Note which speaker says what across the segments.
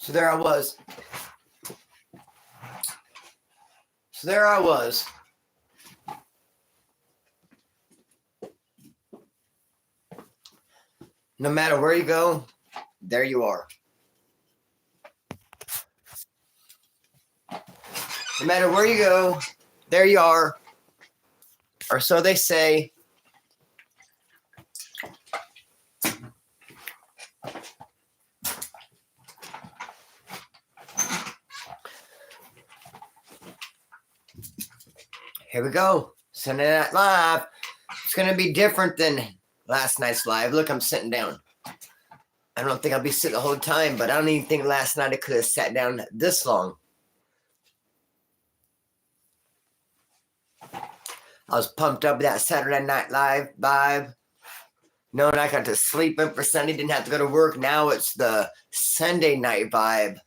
Speaker 1: So there I was. No matter where you go, there you are. No matter where you go, there you are. Or so they say. Here we go. Sunday Night Live. It's going to be different than last night's live. Look, I'm sitting down. I don't think I'll be sitting the whole time, but I don't even think last night I could have sat down this long. I was pumped up with that Saturday Night Live vibe. Knowing I got to sleep in for Sunday, didn't have to go to work. Now it's the Sunday night vibe,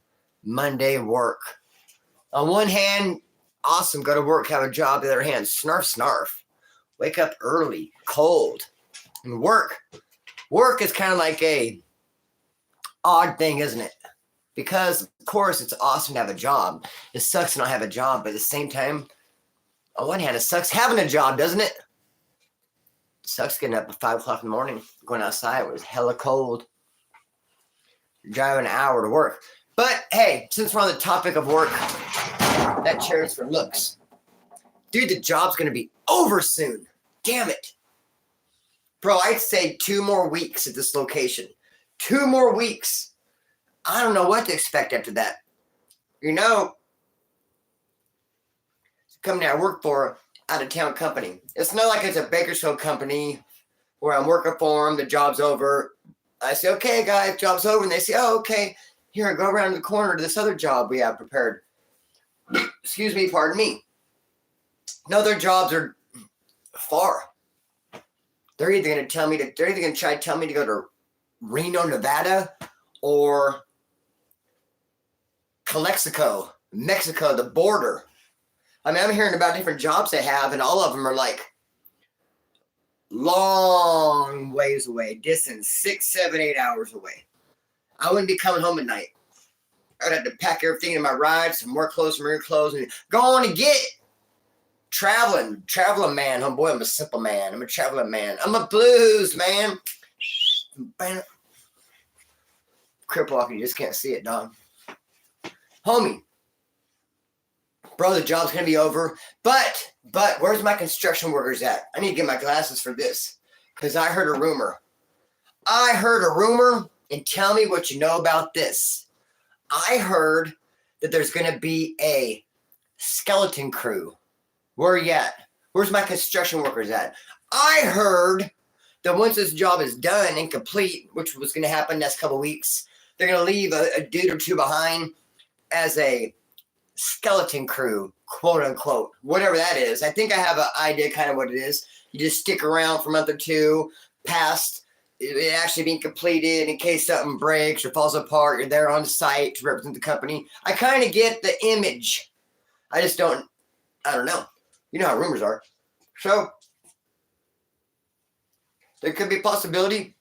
Speaker 1: Monday work. On one hand, awesome, go to work, have a job. The other hand, snarf. Wake up early, cold, and work. Work is kind of like a odd thing, isn't it? Because, of course, it's awesome to have a job. It sucks to not have a job, but at the same time, on one hand, it sucks having a job, doesn't it? It sucks getting up at 5 o'clock in the morning, going outside. It was hella cold. You're driving an hour to work. But, hey, since we're on the topic of work, that chair is for looks. Dude, the job's going to be over soon. Damn it. Bro, I'd say 2 more weeks at this location. 2 more weeks. I don't know what to expect after that. You know, the company I work for, out-of-town company. It's not like it's a Bakersfield company where I'm working for them, the job's over. I say, okay, guys, job's over. And they say, oh, okay, here, go around the corner to this other job we have prepared. Excuse me, pardon me. No, their jobs are far. They're either going to try to tell me to go to Reno, Nevada, or Calexico, Mexico, the border. I mean, I'm hearing about different jobs they have, and all of them are like long ways away, distance, 6, 7, 8 hours away. I wouldn't be coming home at night. I'd have to pack everything in my ride, some work clothes, some real clothes, and go on and get it. Traveling man. Oh boy, I'm a simple man. I'm a traveling man. I'm a blues man. Crip walking, you just can't see it, dog. Homie. Bro, the job's going to be over. But, where's my construction workers at? I need to get my glasses for this. Because I heard a rumor. And tell me what you know about this. I heard that there's going to be a skeleton crew. Where are you at? Where's my construction workers at? I heard that once this job is done and complete, which was going to happen next couple weeks, they're going to leave a dude or two behind as a skeleton crew, quote unquote, whatever that is. I think I have an idea kind of what it is. You just stick around for a month or two past it actually being completed in case something breaks or falls apart. You're there on site to represent the company. I kind of get the image. I don't know. You know how rumors are. So there could be a possibility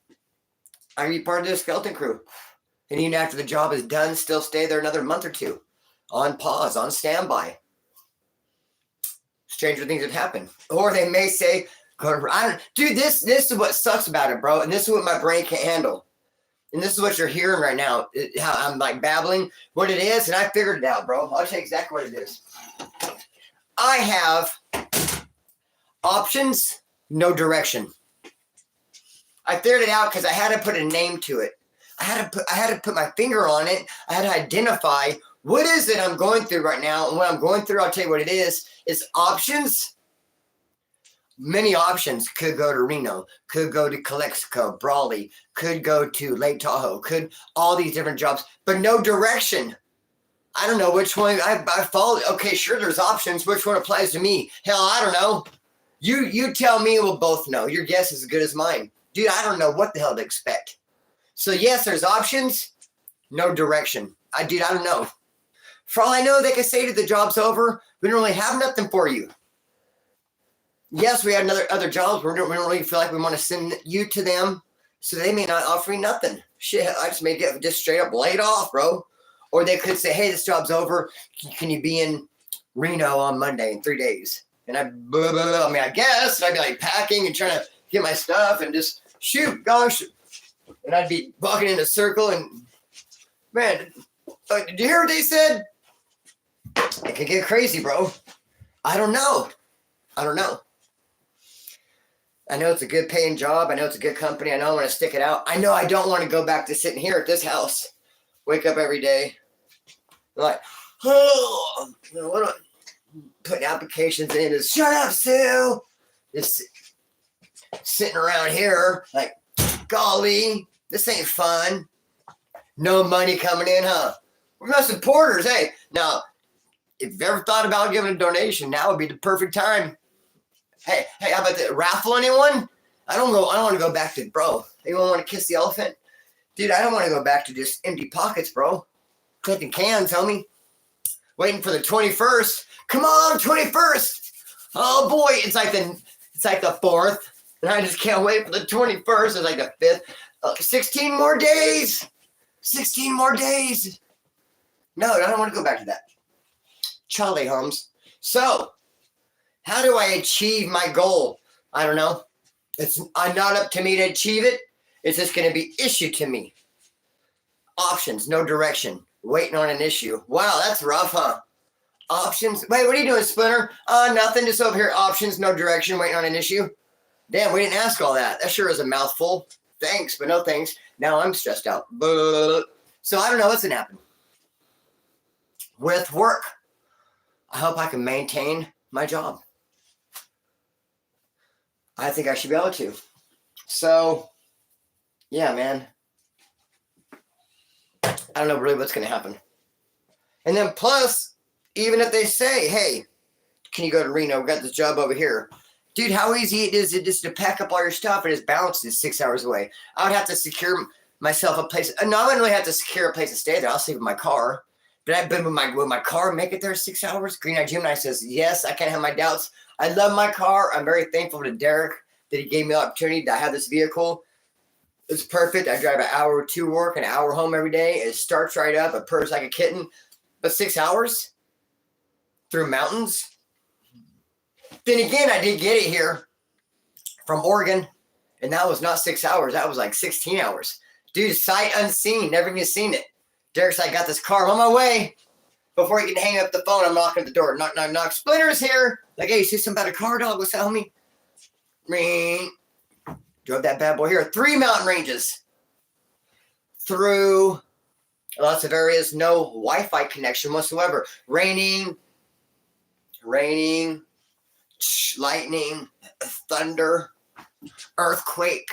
Speaker 1: I be part of the skeleton crew. And even after the job is done, still stay there another month or two. On pause, on standby. Stranger things have happened. Or they may say, dude, this is what sucks about it, bro. And this is what my brain can't handle. And this is what you're hearing right now. How I'm like babbling what it is. And I figured it out, bro. I'll tell you exactly what it is. I have options, no direction. I figured it out because I had to put a name to it. I had to put my finger on it. I had to identify what is it I'm going through right now. And what I'm going through, I'll tell you what it is. It's options. Many options. Could go to Reno. Could go to Calexico, Brawley. Could go to Lake Tahoe. Could all these different jobs. But no direction. I don't know which one I follow. Okay, sure, there's options. Which one applies to me? Hell, I don't know. You tell me, we'll both know. Your guess is as good as mine. Dude, I don't know what the hell to expect. So, yes, there's options. No direction. I don't know. For all I know, they could say that the job's over. We don't really have nothing for you. Yes, we have other jobs. We don't really feel like we want to send you to them. So they may not offer you nothing. Shit, I just may get just straight up laid off, bro. Or they could say, hey, this job's over. Can you be in Reno on Monday in 3 days? And I guess. And I'd be like packing and trying to get my stuff and just shoot, gosh. And I'd be walking in a circle and, man, did you hear what they said? It could get crazy, bro. I don't know. I know it's a good paying job. I know it's a good company. I know I want to stick it out. I know I don't want to go back to sitting here at this house. Wake up every day. Like, oh, what am I putting applications in? Is shut up, Sue. Just sitting around here like, golly, this ain't fun. No money coming in, huh? We're my supporters. Hey, now, if you've ever thought about giving a donation, now would be the perfect time. Hey, how about the raffle? Anyone? I don't want to go back to, bro. Anyone want to kiss the elephant? Dude, I don't want to go back to just empty pockets, bro. Clicking cans, homie. Waiting for the 21st. Come on, 21st. Oh boy, it's like the 4th. And I just can't wait for the 21st. It's like the 5th. 16 more days. 16 more days. No, I don't want to go back to that. Charlie Holmes. So, how do I achieve my goal? I don't know. It's not up to me to achieve it. It's just going to be issued to me. Options, no direction. Waiting on an issue. Wow, that's rough, huh? Options. Wait, what are you doing, Splinter? Nothing. Just over here. Options, no direction. Waiting on an issue. Damn, we didn't ask all that. That sure is a mouthful. Thanks, but no thanks. Now I'm stressed out. So I don't know what's going to happen. With work, I hope I can maintain my job. I think I should be able to. So, yeah, man. I don't know really what's going to happen. And then plus, even if they say, hey, can you go to Reno? We got this job over here. Dude, how easy it is just to pack up all your stuff and just bounce is 6 hours away. I would have to secure myself a place. No, I wouldn't really have to secure a place to stay there. I'll stay with my car. But will my car make it there 6 hours? Green Eye Gemini says, yes, I can't have my doubts. I love my car. I'm very thankful to Derek that he gave me the opportunity to have this vehicle. It's perfect. I drive an hour to work, an hour home every day. It starts right up. It purrs like a kitten. But 6 hours through mountains? Then again, I did get it here from Oregon, and that was not 6 hours. That was like 16 hours. Dude, sight unseen. Never even seen it. Derek's like, got this car. I'm on my way. Before he can hang up the phone, I'm knocking at the door. Knock, knock, knock. Splinter's here. Like, hey, you see something about a car, dog? What's that, homie? Ring. Drove that bad boy here. 3 mountain ranges. Through lots of areas. No Wi-Fi connection whatsoever. Raining. Lightning. Thunder. Earthquake.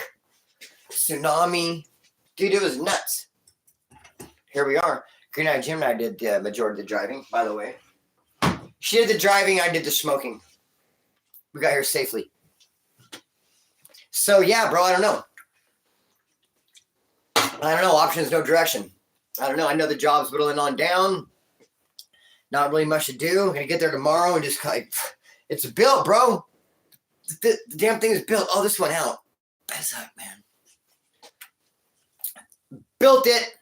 Speaker 1: Tsunami. Dude, it was nuts. Here we are. Green Eye Gemini did the majority of the driving, by the way. She did the driving, I did the smoking. We got here safely. So, yeah, bro, I don't know. Options, no direction. I don't know. I know the job's whittling on down. Not really much to do. I'm going to get there tomorrow and just like, it's built, bro. The damn thing is built. Oh, this went out. That sucked, man. Built it.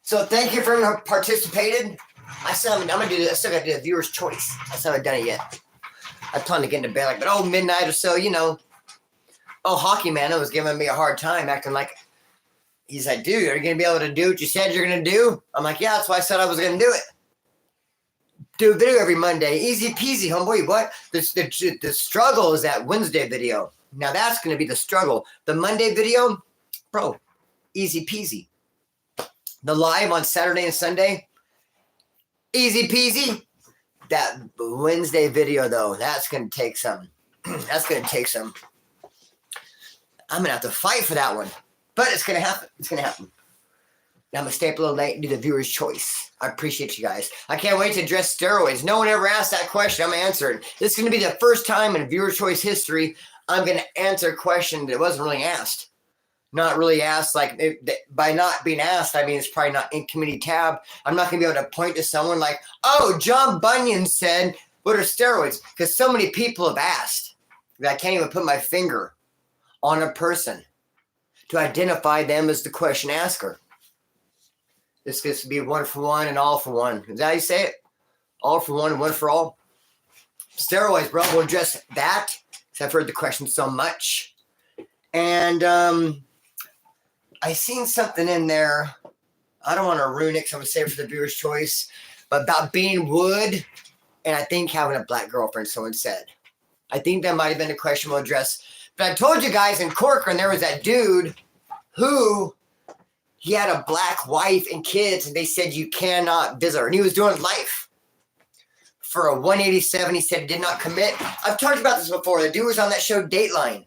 Speaker 1: So thank you for everyone who participated. I still got to do the viewer's choice. I still haven't done it yet. I plan to get into bed like, midnight or so, you know. Oh, Hockey Man was giving me a hard time, acting like, he's like, dude, are you going to be able to do what you said you're going to do? I'm like, yeah, that's why I said I was going to do it. Do a video every Monday. Easy peasy, homeboy. What? The struggle is that Wednesday video. Now that's going to be the struggle. The Monday video, bro, easy peasy. The live on Saturday and Sunday, easy peasy. That Wednesday video, though, that's going to take some. That's going to take some. I'm going to have to fight for that one. But it's going to happen. It's going to happen. Now I'm going to stay up a little late and do the viewer's choice. I appreciate you guys. I can't wait to address steroids. No one ever asked that question. I'm going to answer it. This is going to be the first time in viewer's choice history I'm going to answer a question that wasn't really asked. Not really asked, by not being asked, I mean, it's probably not in community tab. I'm not going to be able to point to someone like, oh, John Bunyan said, what are steroids? Because so many people have asked that I can't even put my finger on a person to identify them as the question asker. This gets to be one for one and all for one. Is that how you say it? All for one and one for all. Steroids, bro. We'll address that. I've heard the question so much. And I seen something in there. I don't want to ruin it because I'm going to save it for the viewer's choice. But about being wood and I think having a black girlfriend, someone said. I think that might have been a question we'll address. But I told you guys in Corcoran, there was that dude who he had a black wife and kids, and they said you cannot visit her. And he was doing life for a 187. He said he did not commit. I've talked about this before. The dude was on that show Dateline.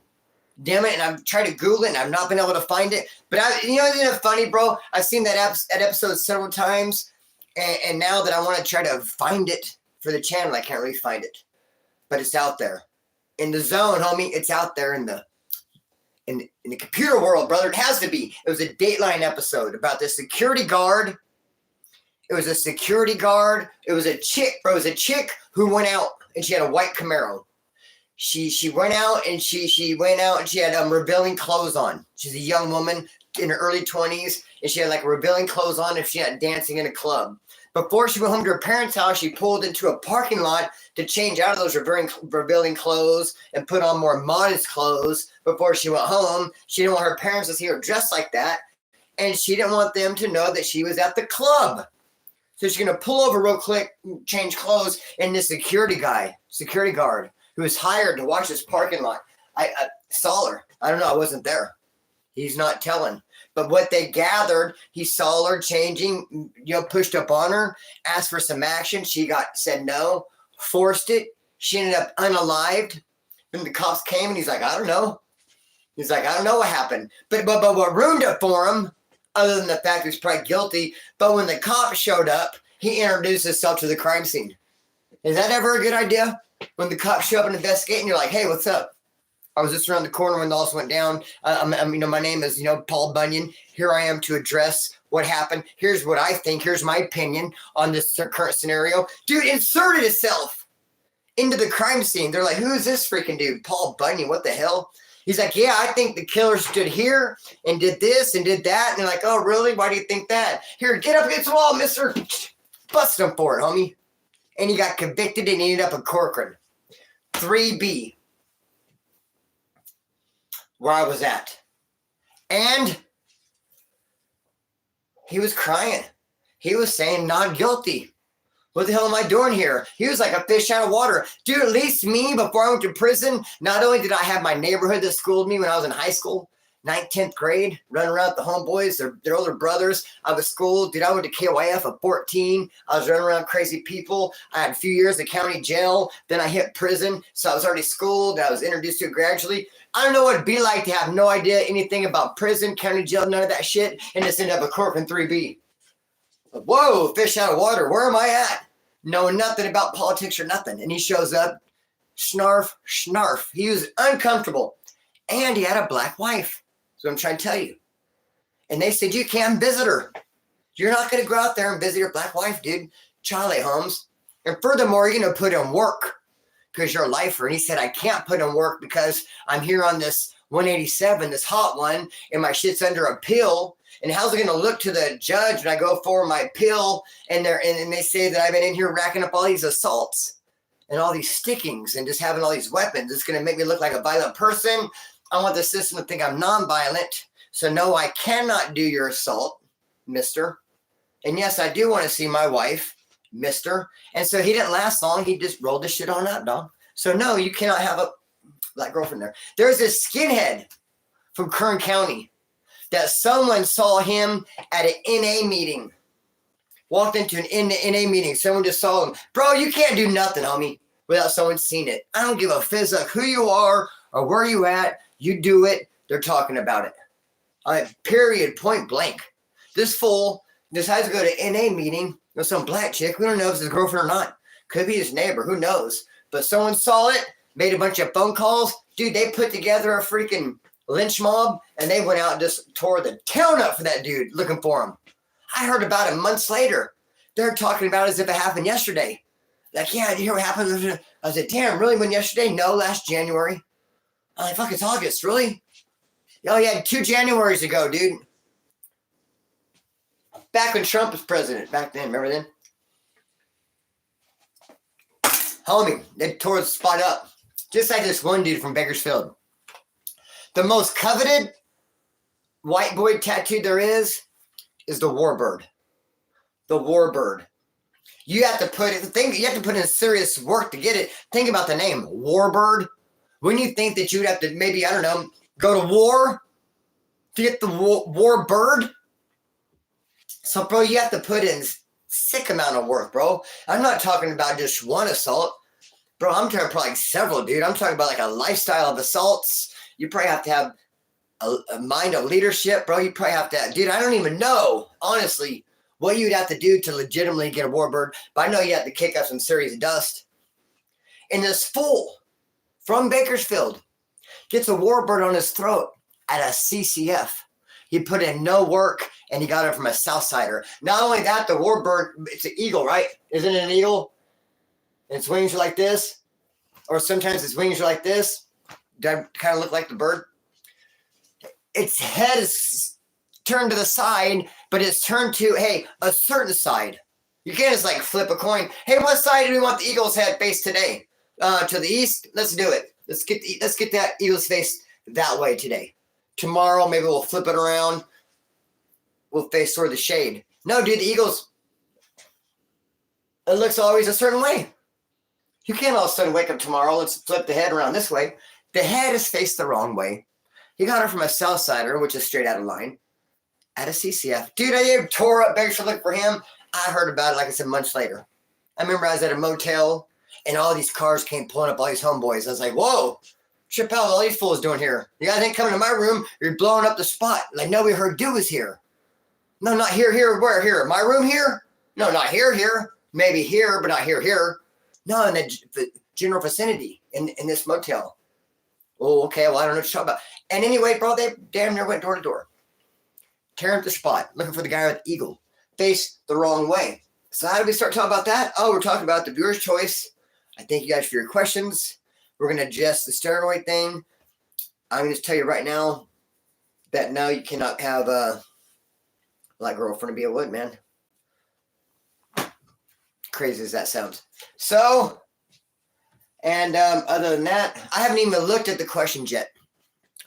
Speaker 1: Damn it, and I've tried to Google it, and I've not been able to find it. But isn't it funny, bro? I've seen that episode several times, and now that I want to try to find it for the channel, I can't really find it. But it's out there. In the zone, homie, it's out there in the computer world, brother. It has to be. It was a Dateline episode about the security guard. It was a security guard. It was a chick, bro. It was a chick who went out, and she had a white Camaro. She went out and she went out and she had revealing clothes on. She's a young woman in her early 20s, and she had like revealing clothes on if she had dancing in a club. Before she went home to her parents' house, she pulled into a parking lot to change out of those revealing clothes and put on more modest clothes before she went home. She didn't want her parents to see her dressed like that, and she didn't want them to know that she was at the club. So she's going to pull over real quick, change clothes, and this security guard, who was hired to watch this parking lot. I saw her. I don't know. I wasn't there. He's not telling. But what they gathered, he saw her changing, pushed up on her, asked for some action. She said no, forced it. She ended up unalived. Then the cops came and he's like, I don't know. He's like, I don't know what happened. But what ruined it for him, other than the fact he was probably guilty, but when the cops showed up, he introduced himself to the crime scene. Is that ever a good idea? When the cops show up and investigate and you're like, hey, what's up? I was just around the corner when this went down. My name is, Paul Bunyan. Here I am to address what happened. Here's what I think. Here's my opinion on this current scenario. Dude inserted himself into the crime scene. They're like, who is this freaking dude? Paul Bunyan, what the hell? He's like, yeah, I think the killer stood here and did this and did that. And they're like, oh, really? Why do you think that? Here, get up against the wall, mister. Busted him for it, homie. And he got convicted and ended up in Corcoran. 3B. Where I was at. And he was crying. He was saying not guilty. What the hell am I doing here? He was like a fish out of water. Dude, at least me, before I went to prison, not only did I have my neighborhood that schooled me when I was in high school, 9th, 10th grade, running around with the homeboys, their older brothers. I was schooled. Dude, I went to KYF at 14. I was running around crazy people. I had a few years of county jail. Then I hit prison. So I was already schooled. I was introduced to it gradually. I don't know what it'd be like to have no idea anything about prison, county jail, none of that shit, and just end up a Corcoran 3B. Whoa, fish out of water. Where am I at? Knowing nothing about politics or nothing. And he shows up, snarf. He was uncomfortable. And he had a black wife. That's what I'm trying to tell you. And they said, you can't visit her. You're not going to go out there and visit your black wife, dude. Charlie Holmes. And furthermore, you're going to put in work because you're a lifer. And he said, I can't put in work because I'm here on this 187, this hot one, and my shit's under appeal. And how's it going to look to the judge when I go for my appeal and they say that I've been in here racking up all these assaults and all these stickings and just having all these weapons? It's going to make me look like a violent person. I want the system to think I'm nonviolent. So no, I cannot do your assault, mister. And yes, I do want to see my wife, mister. And so he didn't last long. He just rolled the shit on up, dog. So no, you cannot have a black girlfriend there. There's this skinhead from Kern County that someone saw him at an NA meeting. Walked into an NA meeting. Someone just saw him. Bro, you can't do nothing, homie, without someone seeing it. I don't give a fizz of who you are or where you at. You do it. They're talking about it. Period. Point blank. This fool decides to go to NA meeting with some black chick. We don't know if it's his girlfriend or not. Could be his neighbor. Who knows? But someone saw it, made a bunch of phone calls. Dude, they put together a freaking lynch mob, and they went out and just tore the town up for that dude, looking for him. I heard about it months later. They're talking about it as if it happened yesterday. Like, yeah, you hear what happened? I said, damn, really? When yesterday? No, last January. I'm like, fuck, it's August, really? Oh, yeah, 2 Januaries ago, dude. Back when Trump was president, back then, remember then? Homie, they tore the spot up. Just like this one dude from Bakersfield. The most coveted white boy tattoo there is the warbird. The warbird. You have to put in serious work to get it. Think about the name, warbird. Wouldn't you think that you'd have to maybe, I don't know, go to war to get the warbird? So, bro, you have to put in sick amount of work, bro. I'm not talking about just one assault. Bro, I'm talking probably like several, dude. I'm talking about like a lifestyle of assaults. You probably have to have a mind of leadership, bro. You probably have to, dude, I don't even know, honestly, what you'd have to do to legitimately get a warbird. But I know you have to kick up some serious dust. And this fool from Bakersfield gets a warbird on his throat at a CCF. He put in no work, and he got it from a Southsider. Not only that, the warbird, it's an eagle, right? Isn't it an eagle? And its wings are like this. Or sometimes its wings are like this. That kind of look like the bird. Its head is turned to the side, but it's turned to, hey, a certain side. You can't just like flip a coin. Hey, what side do we want the eagle's head face today? To the east? Let's do it. Let's get that eagle's face that way today. Tomorrow, maybe we'll flip it around. We'll face toward the shade. No, dude, the eagle's, it looks always a certain way. You can't all of a sudden wake up tomorrow, let's flip the head around this way. The head is faced the wrong way. He got it from a Southsider, which is straight out of line, at a CCF. Dude, I tore up Bakersfield looking for him. I heard about it, like I said, months later. I remember I was at a motel, and all these cars came pulling up all these homeboys. I was like, whoa, Chappelle, all these fools doing here? You guys ain't coming to my room. You're blowing up the spot. Like, no, we heard dude was here. No, not here, where, here? My room here? No, not here. Maybe here, but not here. No, in the general vicinity, in this motel. Oh, okay, well, I don't know what you're talking about. And anyway, bro, they damn near went door to door. Tearing up the spot, looking for the guy with the eagle. Face the wrong way. So how do we start talking about that? Oh, we're talking about the viewer's choice. I thank you guys for your questions. We're going to adjust the steroid thing. I'm going to tell you right now that no, you cannot have a like girlfriend to be a wood, man. Crazy as that sounds. So, and other than that, I haven't even looked at the questions yet.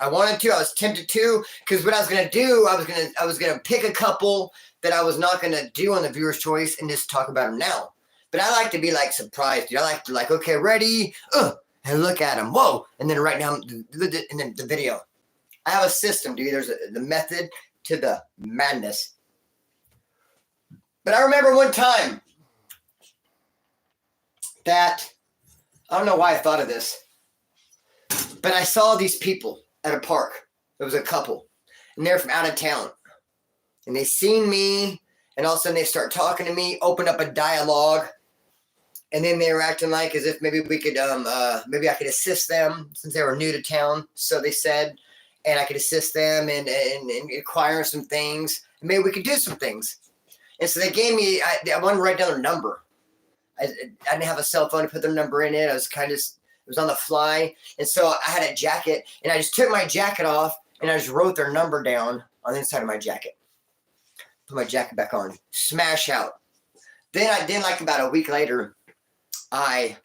Speaker 1: I wanted to. I was tempted to, because what I was going to do, I was going to pick a couple that I was not going to do on the viewer's choice and just talk about them now. But I like to be like surprised, dude. I like to like, okay, ready, and look at them. Whoa, and then write down the video. I have a system, dude. There's the method to the madness. But I remember one time that, I don't know why I thought of this, but I saw these people at a park. There was a couple, and they're from out of town. And they seen me, and all of a sudden they start talking to me, open up a dialogue, and then they were acting like as if maybe we could, maybe I could assist them since they were new to town, so they said, and I could assist them in acquiring some things, and maybe we could do some things. And so they gave me, I wanted to write down their number. I didn't have a cell phone to put their number in it. I was kind of, it was on the fly. And so I had a jacket, and I just took my jacket off, and I just wrote their number down on the inside of my jacket. Put my jacket back on. Smash out. Then like about a week later, I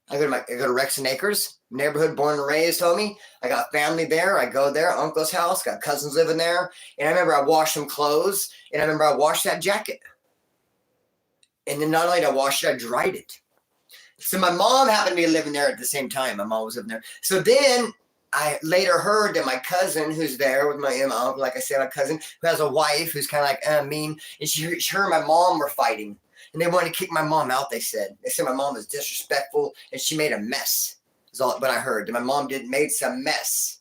Speaker 1: go to Rex and Acres, neighborhood born and raised, homie. I got family there. I go there, uncle's house, got cousins living there. And I remember I washed some clothes, and I remember I washed that jacket. And then not only did I wash it, I dried it. So my mom happened to be living there at the same time. My mom was living there. So then I later heard that my cousin who's there with my uncle, like I said, my cousin who has a wife who's kind of like mean, and her and my mom were fighting. And they wanted to kick my mom out, they said. They said my mom was disrespectful, and she made a mess. That's all what I heard. And my mom made some mess.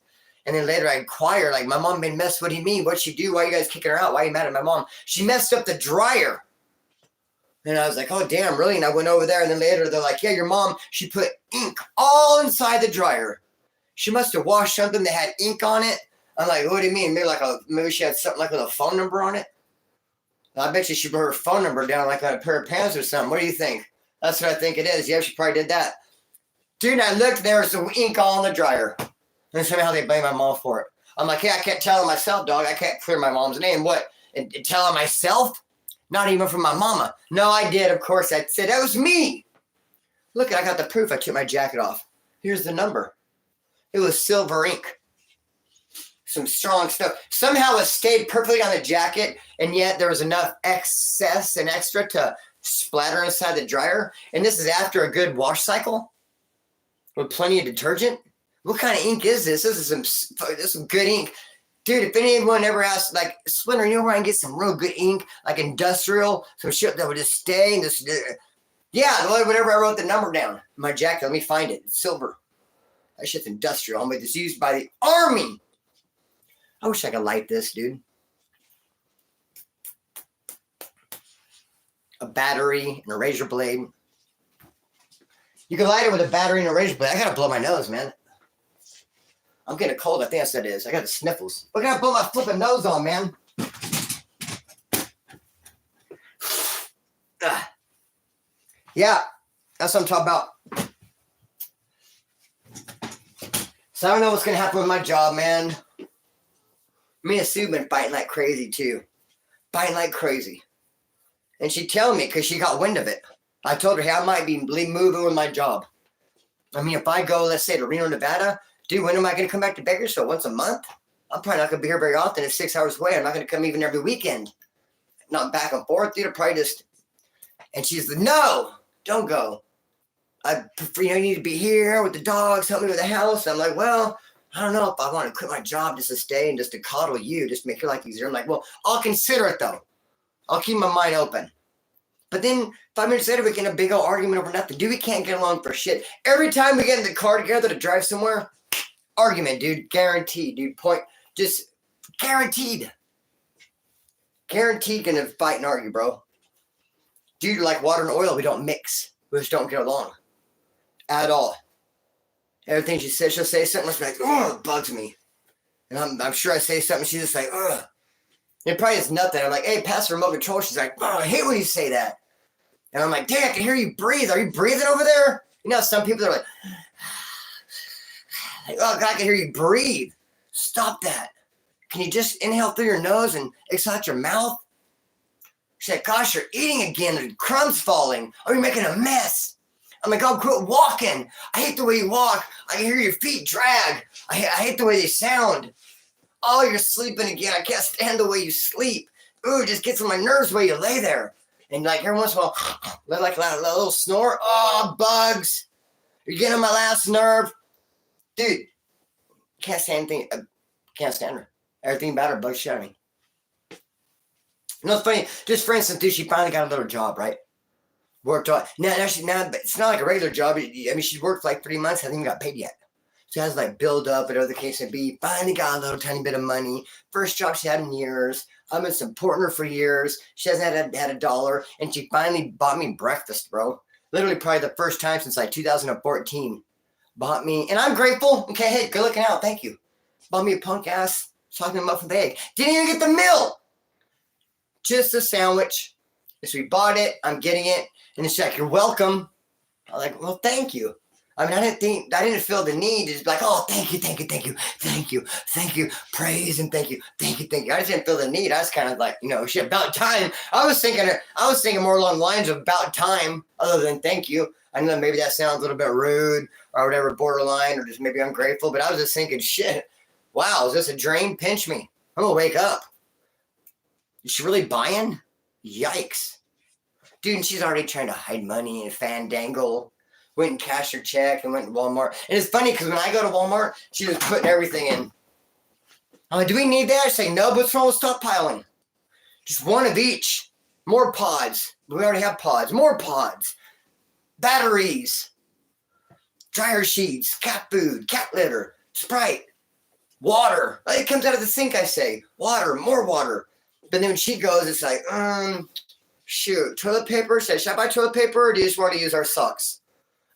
Speaker 1: And then later I inquired, like, my mom made a mess. What do you mean? What'd she do? Why are you guys kicking her out? Why are you mad at my mom? She messed up the dryer. And I was like, oh, damn, really? And I went over there, and then later they're like, yeah, your mom, she put ink all inside the dryer. She must have washed something that had ink on it. I'm like, what do you mean? Maybe she had something like with a phone number on it? I bet you she put her phone number down like on a pair of pants or something. What do you think? That's what I think it is. Yeah, she probably did that. Dude, I looked, there was some ink all in the dryer. And somehow they blame my mom for it. I'm like, hey, I can't tell her myself, dog. I can't clear my mom's name. What? And tell her myself? Not even from my mama. No, I did. Of course, I said, that was me. Look, I got the proof. I took my jacket off. Here's the number. It was silver ink. Some strong stuff. Somehow it stayed perfectly on the jacket, and yet there was enough excess and extra to splatter inside the dryer. And this is after a good wash cycle with plenty of detergent. What kind of ink is this? This is some good ink. Dude, if anyone ever asked, like, Splinter, you know where I can get some real good ink, like industrial, some shit that would just stay and just, yeah, whatever I wrote the number down. My jacket, let me find it. It's silver. That shit's industrial. I'm it's used by the Army. I wish I could light this, dude. A battery and a razor blade. You can light it with a battery and a razor blade. I gotta blow my nose, man. I'm getting a cold. I think that's what it is. I got the sniffles. Look at I blow my flipping nose on, man. Yeah, that's what I'm talking about. So I don't know what's gonna happen with my job, man. Me and Sue been fighting like crazy too. Fighting like crazy. And she told me because she got wind of it. I told her, hey, I might be moving with my job. I mean, if I go, let's say, to Reno, Nevada, dude, when am I going to come back to Bakersfield? Once a month? I'm probably not going to be here very often. It's 6 hours away. I'm not going to come even every weekend. Not back and forth, dude. I probably just... And she's like, no, don't go. I prefer, you need to be here with the dogs, help me with the house. I'm like, well, I don't know if I want to quit my job just to stay and just to coddle you, just make your life easier. I'm like, well, I'll consider it, though. I'll keep my mind open. But then 5 minutes later, we get in a big old argument over nothing. Dude, we can't get along for shit. Every time we get in the car together to drive somewhere, argument, dude. Guaranteed, dude. Point. Just guaranteed. Guaranteed gonna fight and argue, bro. Dude, like water and oil, we don't mix. We just don't get along. At all. Everything she says, she'll say something, she'll be like, oh, it bugs me. And I'm sure I say something, she's just like, ugh. It probably is nothing. I'm like, hey, pass the remote control. She's like, oh, I hate when you say that. And I'm like, dang, I can hear you breathe. Are you breathing over there? You know, some people are like, oh, God, I can hear you breathe. Stop that. Can you just inhale through your nose and exhale out your mouth? She's like, gosh, you're eating again. There's crumbs falling. Oh, you're making a mess. I'm like, oh, quit walking. I hate the way you walk. I can hear your feet drag. I hate the way they sound. Oh, you're sleeping again. I can't stand the way you sleep. Ooh, it just gets on my nerves the way you lay there. And like every once in a while, like a little snore. Oh, bugs. You're getting on my last nerve. Dude, can't stand anything. Can't stand her. Everything about her bugs shit out of me. You know, it's funny. Just for instance, dude, she finally got a little job, right? Worked on. Now, it's not like a regular job. I mean, she's worked for like 3 months. Hasn't even got paid yet. She has like build up, whatever the case may be. Finally got a little tiny bit of money. First job she had in years. I've been supporting her for years. She hasn't had a dollar. And she finally bought me breakfast, bro. Literally probably the first time since like 2014. Bought me, and I'm grateful. Okay, hey, good looking out. Thank you. Bought me a punk ass chocolate muffin with egg. Didn't even get the meal. Just a sandwich. So we bought it. I'm getting it. And she's like, you're welcome. I'm like, well, thank you. I mean, I didn't feel the need to just be like, oh, thank you, praise and thank you. I just didn't feel the need. I was kind of like, you know, shit, about time. I was thinking more along the lines of about time, other than thank you. I know maybe that sounds a little bit rude or whatever, borderline, or just maybe ungrateful, but I was just thinking, shit, wow, is this a drain? Pinch me. I'm gonna wake up. Is she really buying? Yikes. Dude, and she's already trying to hide money and fandangle. Went and cashed her check and went to Walmart. And it's funny because when I go to Walmart, she was putting everything in. I'm like, do we need that? I say, no, but what's wrong with stockpiling? Just one of each. More pods. We already have pods. More pods. Batteries. Dryer sheets. Cat food. Cat litter. Sprite. Water. It comes out of the sink, I say. Water. More water. But then when she goes, it's like, shoot. Toilet paper? Should I buy toilet paper or do you just want to use our socks?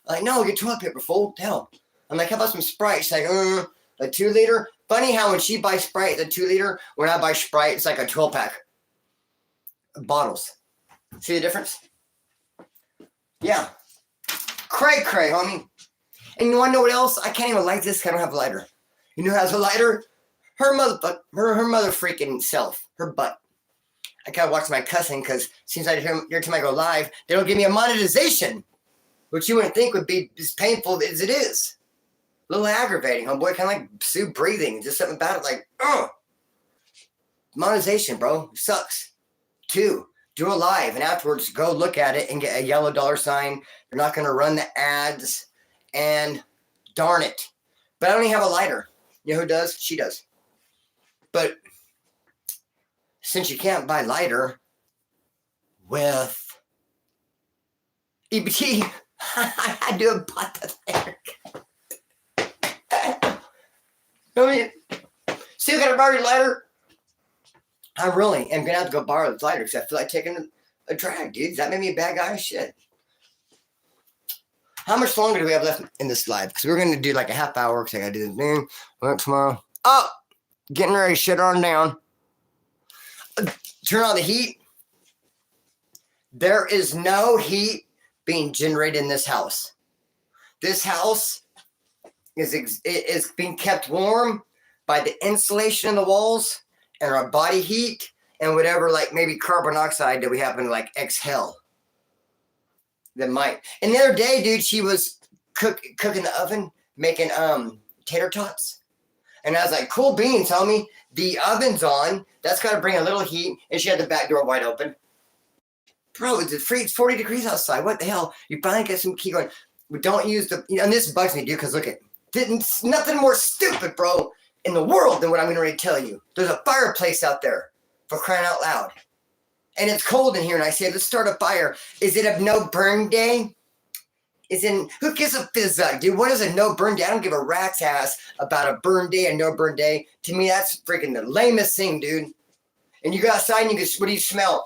Speaker 1: I'm like, no, get toilet paper, fool. Hell. I'm like, how about some Sprite? She's like, a 2 liter? Funny how when she buys Sprite, the 2 liter, when I buy Sprite, it's like a 12 pack. Bottles. See the difference? Yeah. Cray, homie. And you want to know what else? I can't even light this because I don't have a lighter. You know who has a lighter? Her mother freaking self. Her butt. I gotta watch my cussing because seems like every time I go live, they don't give me a monetization, which you wouldn't think would be as painful as it is. A little aggravating, homeboy. Kind of like Sue breathing. Just something about it, like, oh, monetization, bro, sucks. 2, do a live and afterwards go look at it and get a yellow $sign. You're not gonna run the ads, and darn it. But I don't even have a lighter. You know who does? She does. But since you can't buy lighter with EBT, I do a bought that there. I mean, still got to borrow your lighter. I really am gonna have to go borrow this lighter because I feel like taking a drag, dude. Does that make me a bad guy? Shit. How much longer do we have left in this live? Because we're gonna do like a half hour because I gotta do this thing. Work tomorrow. Oh, getting ready to shut on down. Turn on the heat. There is no heat being generated in this house. This house is being kept warm by the insulation in the walls and our body heat and whatever, like maybe carbon dioxide that we happen to like exhale. That might. And the other day, dude, she was cooking the oven, making tater tots. And I was like, cool beans, homie. The oven's on. That's got to bring a little heat. And she had the back door wide open. Bro, it's 40 degrees outside. What the hell? You finally get some key going. We don't use the, and this bugs me, dude, because look at, nothing more stupid, bro, in the world than what I'm going to tell you. There's a fireplace out there, for crying out loud. And it's cold in here. And I say, let's start a fire. Is it a no burn day? Who gives a fizz up, dude? What is a no burn day? I don't give a rat's ass about a burn day and no burn day. To me, that's freaking the lamest thing, dude. And you go outside and you go, what do you smell?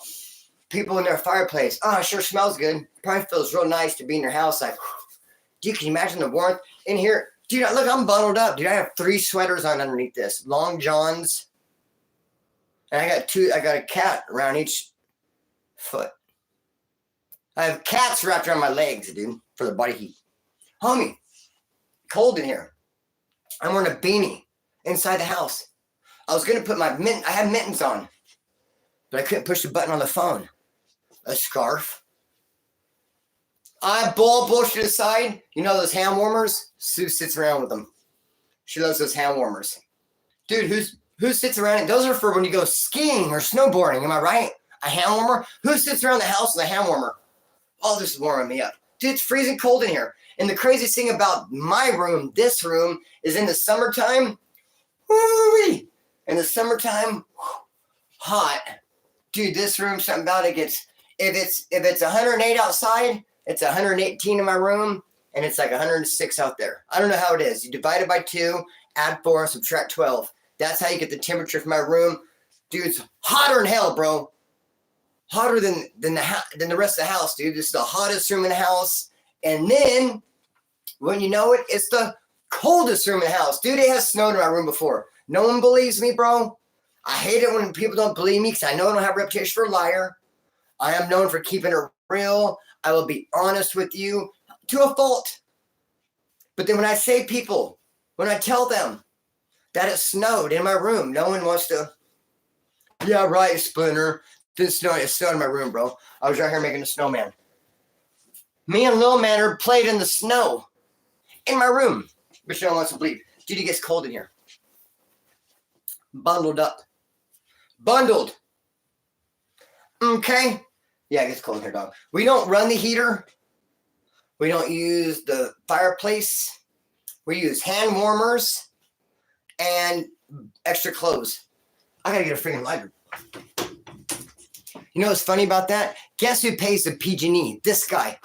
Speaker 1: People in their fireplace. Oh, it sure smells good. Probably feels real nice to be in your house. Like, dude, can you imagine the warmth in here? Dude, look, I'm bundled up. Dude, I have 3 sweaters on underneath this. Long johns. And I got a cat around each foot. I have cats wrapped around my legs, dude, for the body heat. Homie, cold in here. I'm wearing a beanie inside the house. I was going to put I had mittens on, but I couldn't push the button on the phone. A scarf. I bullshit aside. You know those hand warmers? Sue sits around with them. She loves those hand warmers. Dude, who sits around? Those are for when you go skiing or snowboarding. Am I right? A hand warmer? Who sits around the house with a hand warmer? Oh, this is warming me up. Dude, it's freezing cold in here. And the craziest thing about my room, this room, is in the summertime. Woo-wee! In the summertime, hot. Dude, this room, something about it gets, if it's 108 outside, it's 118 in my room, and it's like 106 out there. I don't know how it is. You divide it by 2, add 4, subtract 12. That's how you get the temperature for my room. Dude, it's hotter than hell, bro. Hotter than the rest of the house, dude. This is the hottest room in the house. And then, when you know it, it's the coldest room in the house. Dude, it has snowed in my room before. No one believes me, bro. I hate it when people don't believe me because I know I don't have a reputation for a liar. I am known for keeping it real. I will be honest with you to a fault. But then when I tell them that it snowed in my room, no one wants to, yeah, right, Splinter. It snowed in my room, bro. I was right here making a snowman. Me and Lil Manor played in the snow in my room. But no one wants to believe. Dude, it gets cold in here. Bundled up. Bundled. Okay. Yeah, it gets cold in here, dog. We don't run the heater. We don't use the fireplace. We use hand warmers and extra clothes. I gotta get a freaking lighter. You know what's funny about that? Guess who pays the PG&E? This guy.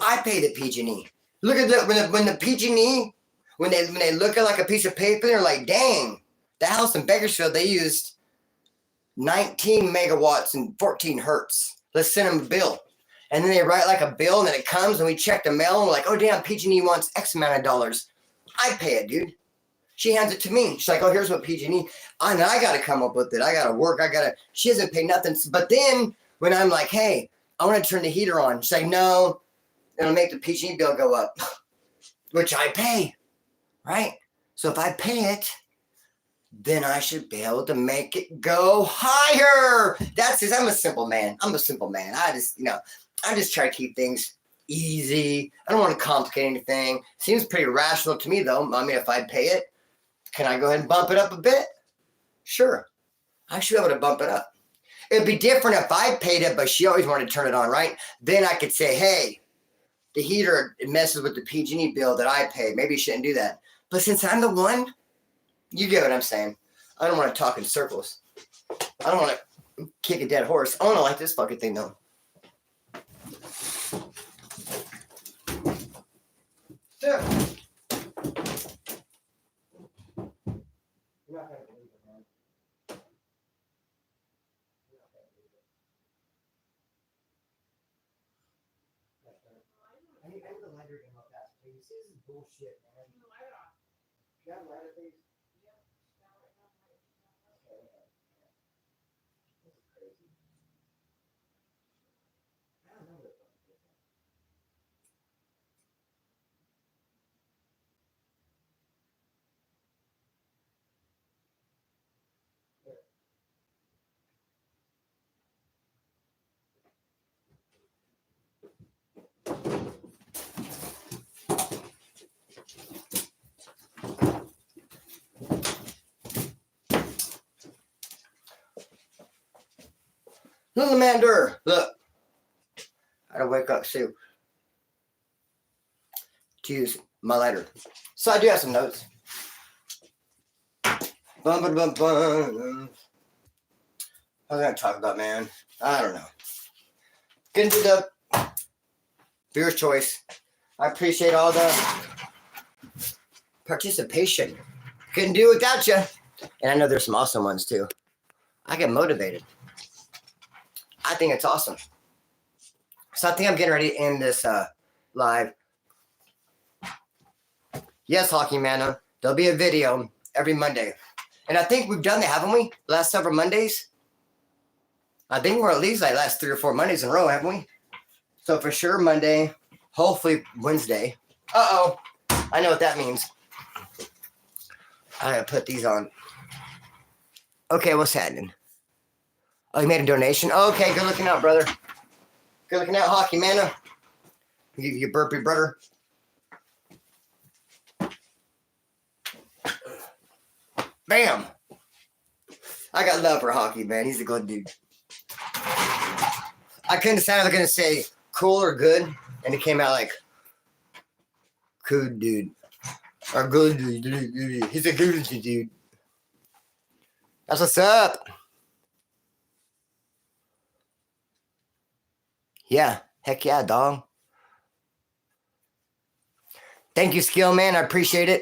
Speaker 1: I pay the PG&E. Look at when the PG&E, when they look at like a piece of paper, they're like, dang, the house in Bakersfield, they used 19 megawatts and 14 hertz. Let's send them a bill. And then they write like a bill, and then it comes, and we check the mail, and we're like, oh, damn, PG&E wants X amount of dollars. I pay it, dude. She hands it to me. She's like, oh, here's what PG&E. I got to come up with it. I got to work. She doesn't pay nothing. But then when I'm like, hey, I want to turn the heater on. She's like, no, it'll make the PG&E bill go up, which I pay, right? So if I pay it, then I should be able to make it go higher. That's it. I'm a simple man. I just try to keep things easy. I don't want to complicate anything. Seems pretty rational to me, though. I mean, if I pay it, can I go ahead and bump it up a bit? Sure. I should be able to bump it up. It'd be different if I paid it, but she always wanted to turn it on, right? Then I could say, hey, the heater, it messes with the PG&E bill that I pay. Maybe you shouldn't do that. But since I'm the one, you get what I'm saying. I don't want to talk in circles. I don't want to kick a dead horse. I want to like this fucking thing, though. So, you're not going to believe it, man. You're not going to believe it. I need the lighter to go fast, please. This is bullshit, man. You got a lighter, please? Little Mander, look. I gotta wake up soon to use my lighter. So I do have some notes. Bum, bum, bum, bum. What was I gonna talk about, man? I don't know. Getting to the viewer's choice. I appreciate all the participation. Couldn't do it without you. And I know there's some awesome ones too. I get motivated. I think it's awesome. So I think I'm getting ready to end this live. Yes, Hockey Mana. There'll be a video every Monday. And I think we've done that, haven't we? Last several Mondays? I think we're at least like last 3 or 4 Mondays in a row, haven't we? So for sure Monday, hopefully Wednesday. Uh-oh. I know what that means. I gotta put these on. Okay, what's happening? Oh, you made a donation? Okay, good looking out, brother. Good looking out, Hockey Mana. Give you a burpee, brother. Bam! I got love for Hockey, man. He's a good dude. I couldn't decide if I was going to say cool or good, and it came out like good dude. Or good dude. He's a good dude. That's what's up. Yeah, heck yeah, dog. Thank you, Skill Man. I appreciate it.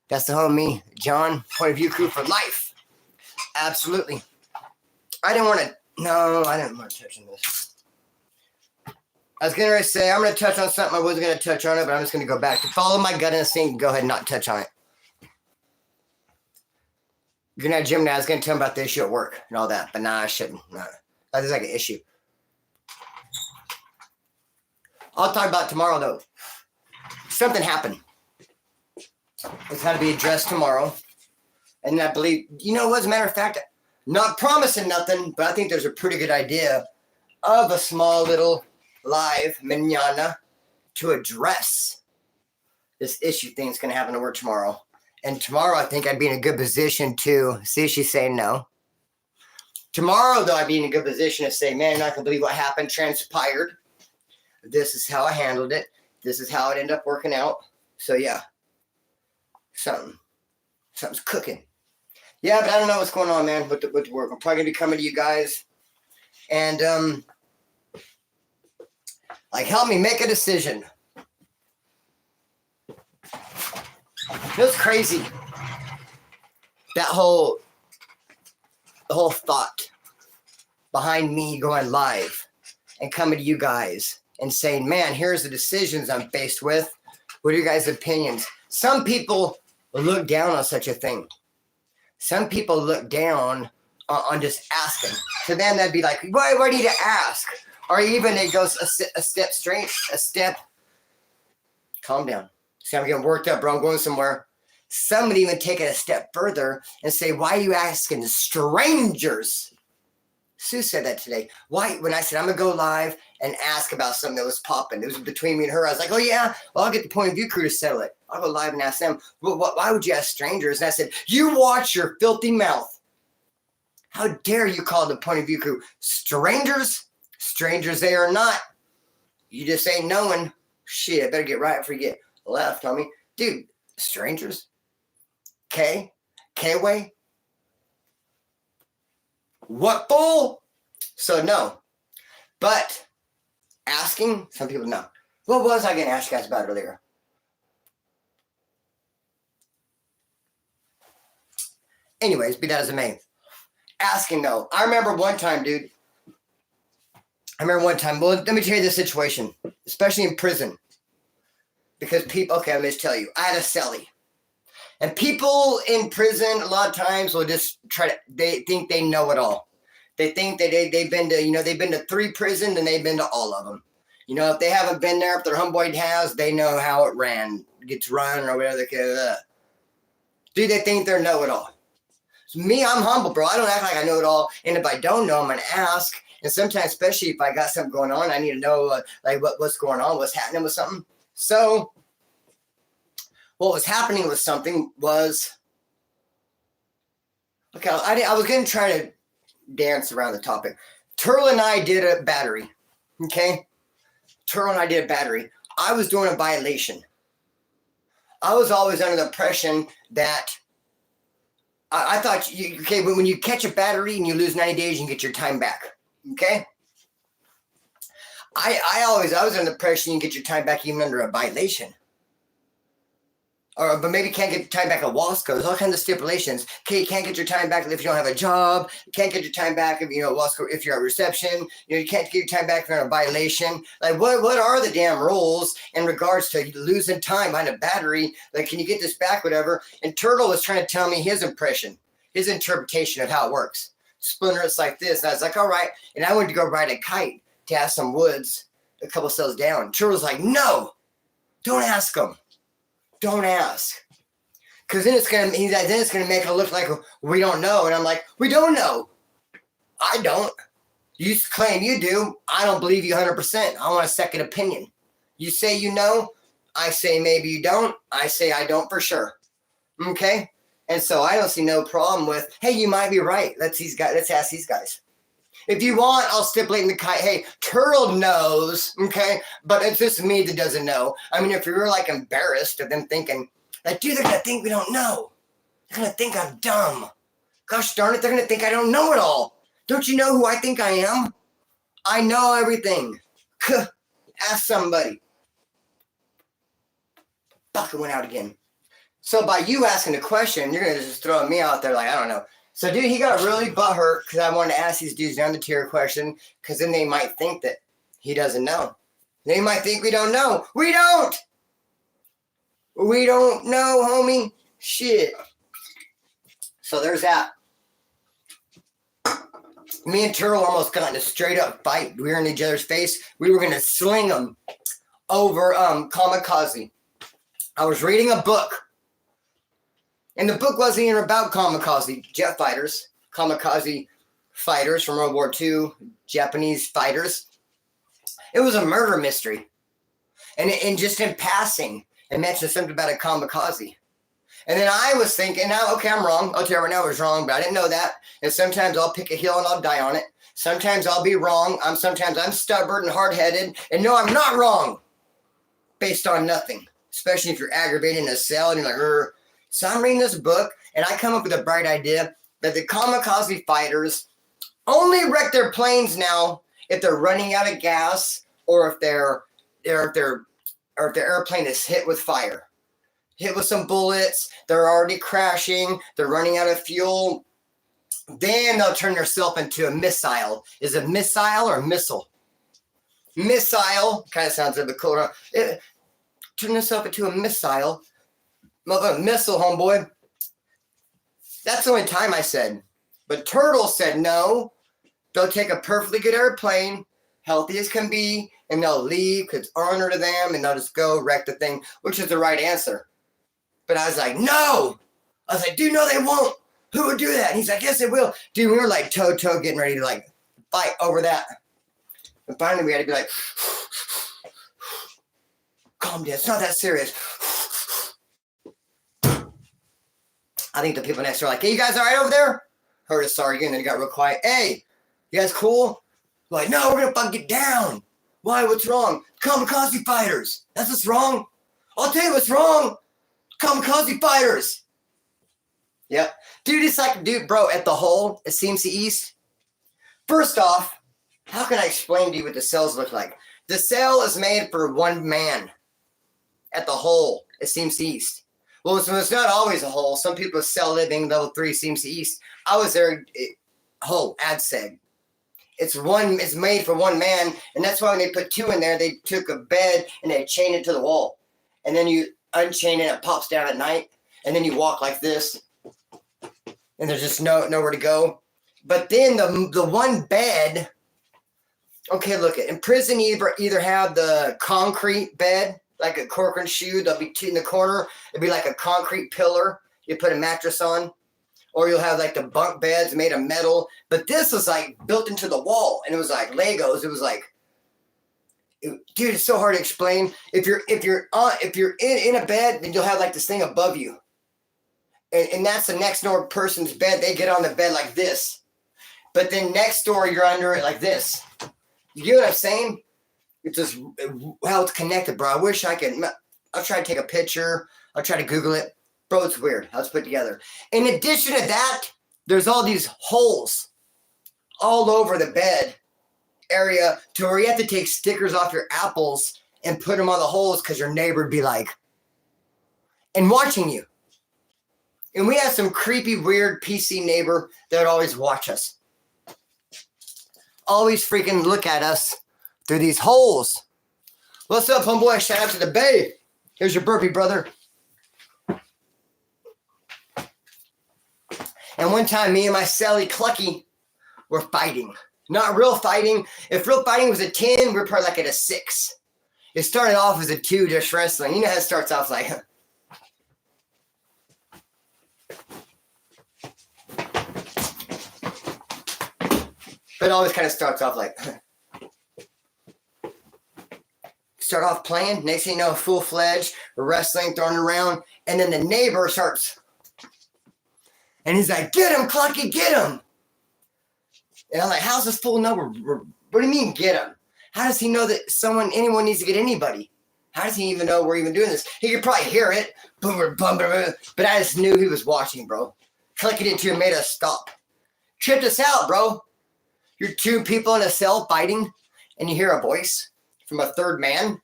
Speaker 1: That's the homie, John. Point of View Crew for life. Absolutely. I didn't want to touch on this. I was going to say, I'm going to touch on something. I wasn't going to touch on it, but I'm just going to go back to follow my gut instinct and go ahead and not touch on it. Good night, Jim. Now I was going to tell him about the issue at work and all that, but nah, I shouldn't. Nah. That's like an issue. I'll talk about it tomorrow, though. Something happened. It's got to be addressed tomorrow. And I believe, as a matter of fact, not promising nothing, but I think there's a pretty good idea of a small little live mañana to address this issue thing that's going to happen to work tomorrow. And tomorrow, I think I'd be in a good position to see she's saying no. Tomorrow, though, I'd be in a good position to say, man, you're not going to believe what happened, transpired. This is how I handled it. This is how it ended up working out. So, yeah. Something's cooking. Yeah, but I don't know what's going on, man, with the work. I'm probably going to be coming to you guys. And, help me make a decision. It was crazy. The whole thought behind me going live and coming to you guys and saying, man, here's the decisions I'm faced with. What are your guys' opinions? Some people look down on such a thing. Some people look down on just asking. To them, that'd be like, why do you ask? Or even it goes a step straight, calm down. See, I'm getting worked up, bro. I'm going somewhere. Some would even take it a step further and say, why are you asking strangers? Sue said that today. Why? When I said, I'm going to go live and ask about something that was popping. It was between me and her. I was like, oh, yeah, well, I'll get the Point of View crew to settle it. I'll go live and ask them. Well, why would you ask strangers? And I said, you watch your filthy mouth. How dare you call the Point of View crew strangers? Strangers they are not. You just ain't knowing. Shit, I better get right before you get left, homie. Dude, strangers? K-Way? What fool? So no. But asking, some people know. What was I going to ask you guys about earlier? Anyways, be that as it may. Asking though. I remember one time, dude. Well, let me tell you the situation, especially in prison. Because people, okay, let me just tell you, I had a cellie. And people in prison, a lot of times will just they think they know it all. They think that they've been to, they've been to 3 prisons and they've been to all of them. If they haven't been there, if their homeboy has, they know how it gets run or whatever. Dude, they think they're know it all. So me, I'm humble, bro. I don't act like I know it all. And if I don't know, I'm going to ask. And sometimes, especially if I got something going on, I need to know what's going on, what's happening with something. So what was happening with something was, okay, I was going to try to dance around the topic. Turtle and I did a battery, okay? Turtle and I did a battery. I was doing a violation. I was always under the impression that I thought, when you catch a battery and you lose 90 days, you can get your time back, okay? I was under the impression you can get your time back even under a violation. But maybe you can't get your time back at Wasco. There's all kinds of stipulations. Okay, you can't get your time back if you don't have a job. You can't get your time back if Wasco if you're at reception. You can't get your time back if you're in a violation. Like what are the damn rules in regards to losing time on a battery? Like, can you get this back, whatever? And Turtle was trying to tell me his interpretation of how it works. Splinter, it's like this. And I was like, all right. And I went to go ride a kite to have some woods a couple cells down. Turtle's like, no, don't ask him. Don't ask. Because then it's gonna make it look like we don't know. And I'm like, we don't know. I don't. You claim you do. I don't believe you 100%. I want a second opinion. You say you know. I say maybe you don't. I say I don't for sure. Okay? And so I don't see no problem with, hey, you might be right. Let's ask these guys. If you want, I'll stipulate in the kite, hey, Turtle knows, okay? But it's just me that doesn't know. I mean, if you're like embarrassed of them thinking, like, dude, they're going to think we don't know. They're going to think I'm dumb. Gosh darn it, they're going to think I don't know it all. Don't you know who I think I am? I know everything. Ask somebody. Fuck, it went out again. So by you asking a question, you're going to just throw me out there like, I don't know. So, dude, he got really butthurt because I wanted to ask these dudes down the tier a question because then they might think that he doesn't know. They might think we don't know. We don't! We don't know, homie. Shit. So there's that. Me and Turtle almost got in a straight up fight. We were in each other's face. We were going to sling them over kamikaze. I was reading a book. And the book wasn't even about kamikaze jet fighters, kamikaze fighters from World War II, Japanese fighters. It was a murder mystery. And just in passing, it mentioned something about a kamikaze. And then I was thinking, now, okay, I'm wrong. I'll tell you right now I was wrong, but I didn't know that. And sometimes I'll pick a hill and I'll die on it. Sometimes I'll be wrong. Sometimes I'm stubborn and hard-headed. And no, I'm not wrong based on nothing, especially if you're aggravated in a cell and you're like, So I'm reading this book, and I come up with a bright idea that the kamikaze fighters only wreck their planes now if they're running out of gas or if their airplane is hit with fire, hit with some bullets. They're already crashing. They're running out of fuel. Then they'll turn themselves into a missile. Is it missile or missile? Missile kind of sounds a bit cooler. Turn yourself into a missile. Missile, homeboy. That's the only time I said. But Turtle said no. They'll take a perfectly good airplane, healthy as can be, and they'll leave because it's honor to them, and they'll just go wreck the thing, which is the right answer. But I was like, no. I was like, dude, no, they won't. Who would do that? And he's like, yes, they will. Dude, we were like toe-to-toe getting ready to like fight over that. And finally we had to be like, calm down. It's not that serious. I think the people next door are like, hey, you guys all right over there? Heard us sorry again. Then it got real quiet. Hey, you guys cool? We're like, no, we're going to fucking get down. Why? What's wrong? Kamikaze fighters. That's what's wrong. I'll tell you what's wrong. Kamikaze fighters. Yep. Dude, it's like, dude, bro, at the hole, it seems the east. First off, how can I explain to you what the cells look like? The cell is made for one man. At the hole, it seems east. Well, it's not always a hole. Some people cell living level 3 seems east. I was there, hole, AdSeg. It's made for one man, and that's why when they put 2 in there, they took a bed and they chained it to the wall. And then you unchain it, it pops down at night, and then you walk like this. And there's just nowhere to go. But then the one bed, okay, look, in prison you either have the concrete bed, like a Corcoran shoe, there'll be 2 in the corner. It'd be like a concrete pillar you put a mattress on. Or you'll have like the bunk beds made of metal. But this was like built into the wall, and it was like Legos. It was like, dude, it's so hard to explain. If you're in a bed, then you'll have like this thing above you. And that's the next door person's bed. They get on the bed like this. But then next door, you're under it like this. You get what I'm saying? It's just how it's connected, bro. I wish I could. I'll try to take a picture. I'll try to Google it. Bro, it's weird how it's put together. In addition to that, there's all these holes all over the bed area to where you have to take stickers off your apples and put them on the holes because your neighbor would be like, and watching you. And we had some creepy, weird PC neighbor that would always watch us. Always freaking look at us through these holes. What's up, homeboy? Shout out to the Bay. Here's your burpee, brother. And one time, me and my Sally Clucky were fighting. Not real fighting. If real fighting was a 10, we're probably like at a 6. It started off as a 2, just wrestling. You know how it starts off like... But it always kind of starts off like... Start off playing. Next thing you know, full-fledged, wrestling, throwing around. And then the neighbor starts... And he's like, get him, Clucky, get him. And I'm like, how's this fool know? What do you mean, get him? How does he know that anyone needs to get anybody? How does he even know we're even doing this? He could probably hear it. Boom, boom, boom, boom. But I just knew he was watching, bro. Clucky did too and made us stop. Tripped us out, bro. You're 2 people in a cell fighting, and you hear a voice from a third man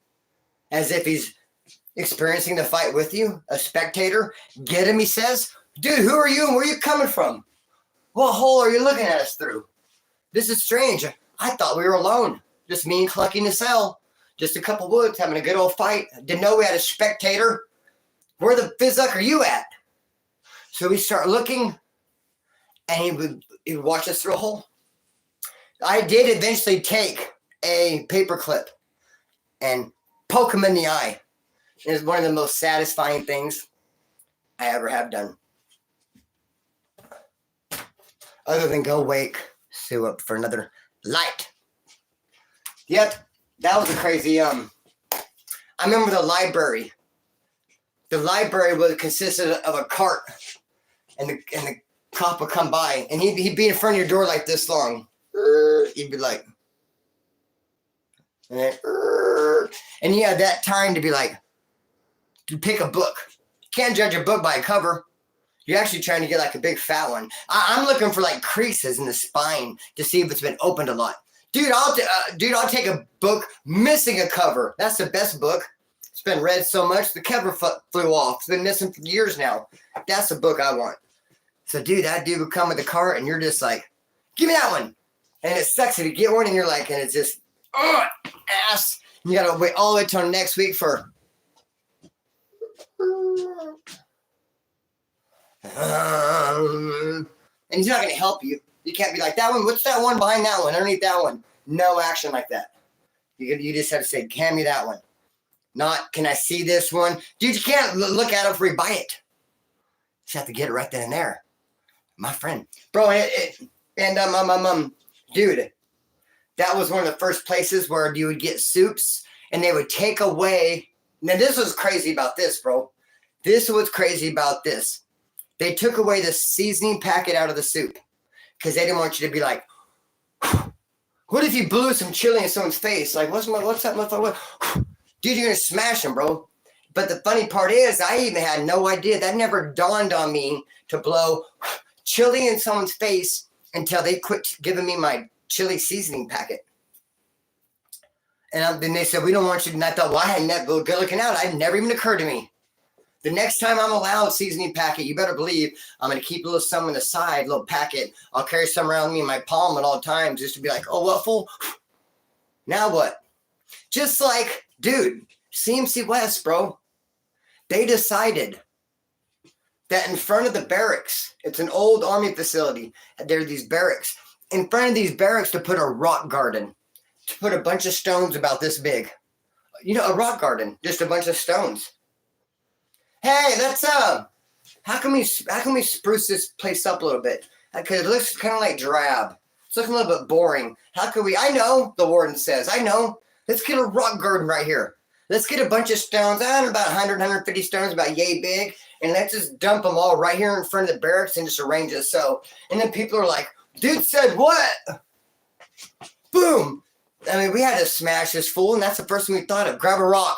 Speaker 1: as if he's experiencing the fight with you, a spectator. Get him, he says. Dude, who are you and where are you coming from? What hole are you looking at us through? This is strange. I thought we were alone. Just me and Clucky in the cell. Just a couple woods having a good old fight. Didn't know we had a spectator. Where the fizzuck are you at? So we start looking, and he would watch us through a hole. I did eventually take a paper clip and poke him in the eye. It was one of the most satisfying things I ever have done. Other than go wake Sue up for another light. Yep, that was a crazy, I remember the library. The library consisted of a cart, and the cop would come by, and he'd be in front of your door like this long. He'd be like, and then, and you had that time to be like, to pick a book. You can't judge a book by a cover. You're actually trying to get like a big fat one. I'm looking for like creases in the spine to see if it's been opened a lot. Dude, I'll take a book missing a cover. That's the best book. It's been read so much, the cover flew off. It's been missing for years now. That's the book I want. So, dude, that dude would come with the cart, and you're just like, give me that one. And it sucks if you get one, and you're like, and it's just, ass. And you got to wait all the way till next week for... and he's not going to help you. You can't be like, that one, what's that one behind that one, underneath that one? No action like that. You just have to say, hand me that one. Not, can I see this one? Dude, you can't look at it before you buy it. You just have to get it right then and there. My friend. Bro, dude, that was one of the first places where you would get soups and they would take away. Now, this was crazy about this, bro. This was crazy about this. They took away the seasoning packet out of the soup because they didn't want you to be like, what if you blew some chili in someone's face? Like, what's that motherfucker? Dude, you're going to smash them, bro. But the funny part is, I even had no idea. That never dawned on me to blow chili in someone's face until they quit giving me my chili seasoning packet. And then they said, we don't want you to. And I thought, well, I had never good looking out. It never even occurred to me. The next time I'm allowed seasoning packet, you better believe I'm going to keep a little some on the side, little packet. I'll carry some around me in my palm at all times just to be like, oh, what fool? Now what? Just like, dude, CMC West, bro. They decided that in front of the barracks, it's an old army facility. There are these barracks. In front of these barracks to put a rock garden, to put a bunch of stones about this big. You know, a rock garden, just a bunch of stones. Hey, let's how can we spruce this place up a little bit? Because it looks kind of like drab. It's looking a little bit boring. How can we? I know, the warden says. I know. Let's get a rock garden right here. Let's get a bunch of stones. I have about 100, 150 stones, about yay big, and let's just dump them all right here in front of the barracks and just arrange it so. And then people are like, dude said what? Boom. I mean, we had to smash this fool, and that's the first thing we thought of. Grab a rock.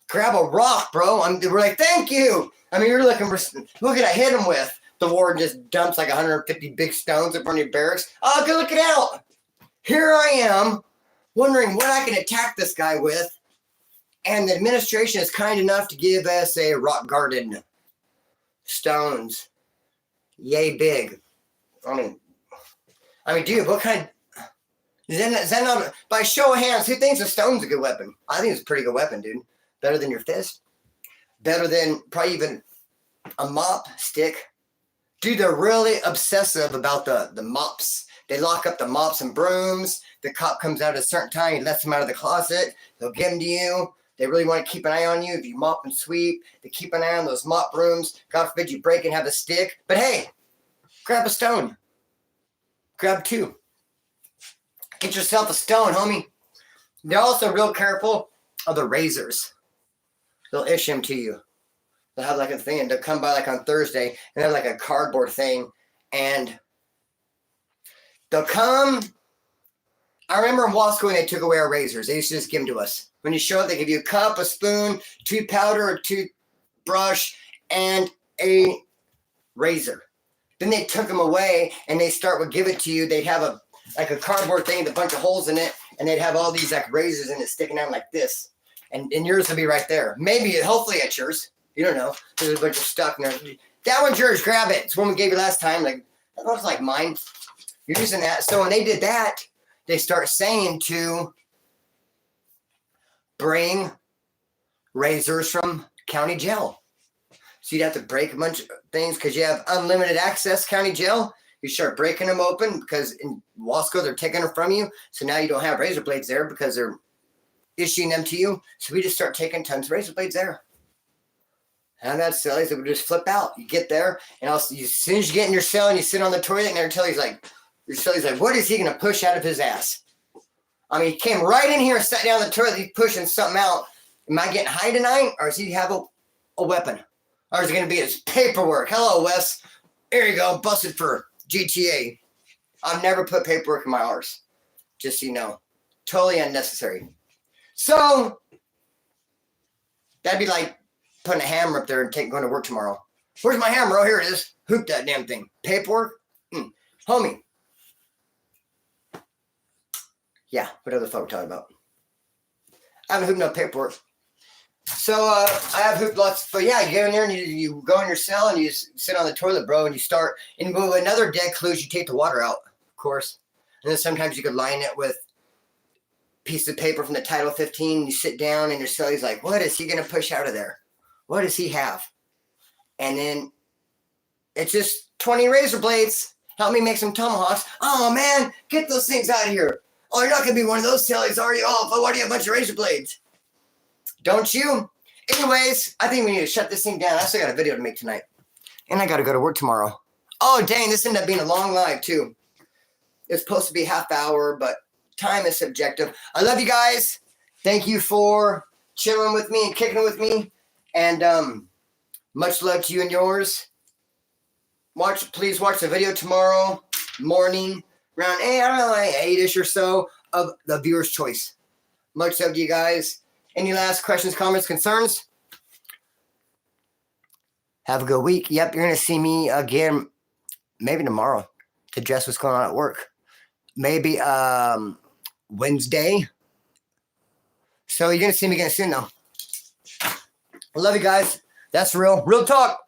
Speaker 1: Grab a rock, bro. We're like, thank you. I mean, you're looking for, look at I hit him with. The warden just dumps like 150 big stones in front of your barracks. Oh, go look it out. Here I am, wondering what I can attack this guy with. And the administration is kind enough to give us a rock garden. Stones. Yay big. I mean, dude, what kind? Is that not, by show of hands, who thinks a stone's a good weapon? I think it's a pretty good weapon, dude. Better than your fist. Better than probably even a mop stick. Dude, they're really obsessive about the mops. They lock up the mops and brooms. The cop comes out at a certain time. He lets them out of the closet. They'll give them to you. They really want to keep an eye on you. If you mop and sweep, they keep an eye on those mop brooms. God forbid you break and have a stick. But hey, grab a stone. Grab two. Get yourself a stone, homie. They're also real careful of the razors. They'll issue them to you. They'll have like a thing, and they'll come by like on Thursday, and they have like a cardboard thing, and they'll come. I remember in Wasco when they took away our razors. They used to just give them to us. When you show up, they give you a cup, a spoon, tooth powder, a toothbrush, and a razor. Then they took them away, and they would give it to you. They'd have a cardboard thing with a bunch of holes in it, and they'd have all these like razors in it sticking out like this. And yours will be right there. Maybe, hopefully it's yours. You don't know. There's a bunch of stuff in there. That one's yours. Grab it. It's one we gave you last time. Like, that looks like mine. You're using that. So when they did that, they start saying to bring razors from county jail. So you'd have to break a bunch of things because you have unlimited access county jail. You start breaking them open because in Wasco, they're taking them from you. So now you don't have razor blades there because they're issuing them to you. So we just start taking tons of razor blades there. And that's silly. So we just flip out. You get there, and as soon as you get in your cell and you sit on the toilet, and your celly's like, what is he going to push out of his ass? I mean, he came right in here and sat down on the toilet. He's pushing something out. Am I getting high tonight, or does he have a weapon? Or is it going to be his paperwork? Hello, Wes. There you go. Busted for GTA. I've never put paperwork in my arse. Just so you know. Totally unnecessary. So, that'd be like putting a hammer up there and going to work tomorrow. Where's my hammer? Oh, here it is. Hoop that damn thing. Paperwork? Homie. Yeah, what other fuck we talking about? I haven't hooped no paperwork. So, I have hooped lots. But yeah, you go in there and you go in your cell and you sit on the toilet, bro, and you start. And with another dead clue, you take the water out, of course. And then sometimes you could line it with piece of paper from the Title 15. You sit down and your celly's like, what is he going to push out of there? What does he have? And then it's just 20 razor blades. Help me make some tomahawks. Oh, man, get those things out of here. Oh, you're not going to be one of those cellies, are you? Oh, why do you have a bunch of razor blades? Don't you? Anyways, I think we need to shut this thing down. I still got a video to make tonight. And I got to go to work tomorrow. Oh, dang, this ended up being a long live, too. It's supposed to be half hour, but time is subjective. I love you guys. Thank you for chilling with me and kicking with me. And much love to you and yours. Please watch the video tomorrow morning around 8-ish or so of the viewer's choice. Much love to you guys. Any last questions, comments, concerns? Have a good week. Yep, you're going to see me again maybe tomorrow to address what's going on at work. Maybe Wednesday. So you're going to see me again soon, though. I love you guys. That's real. Real talk.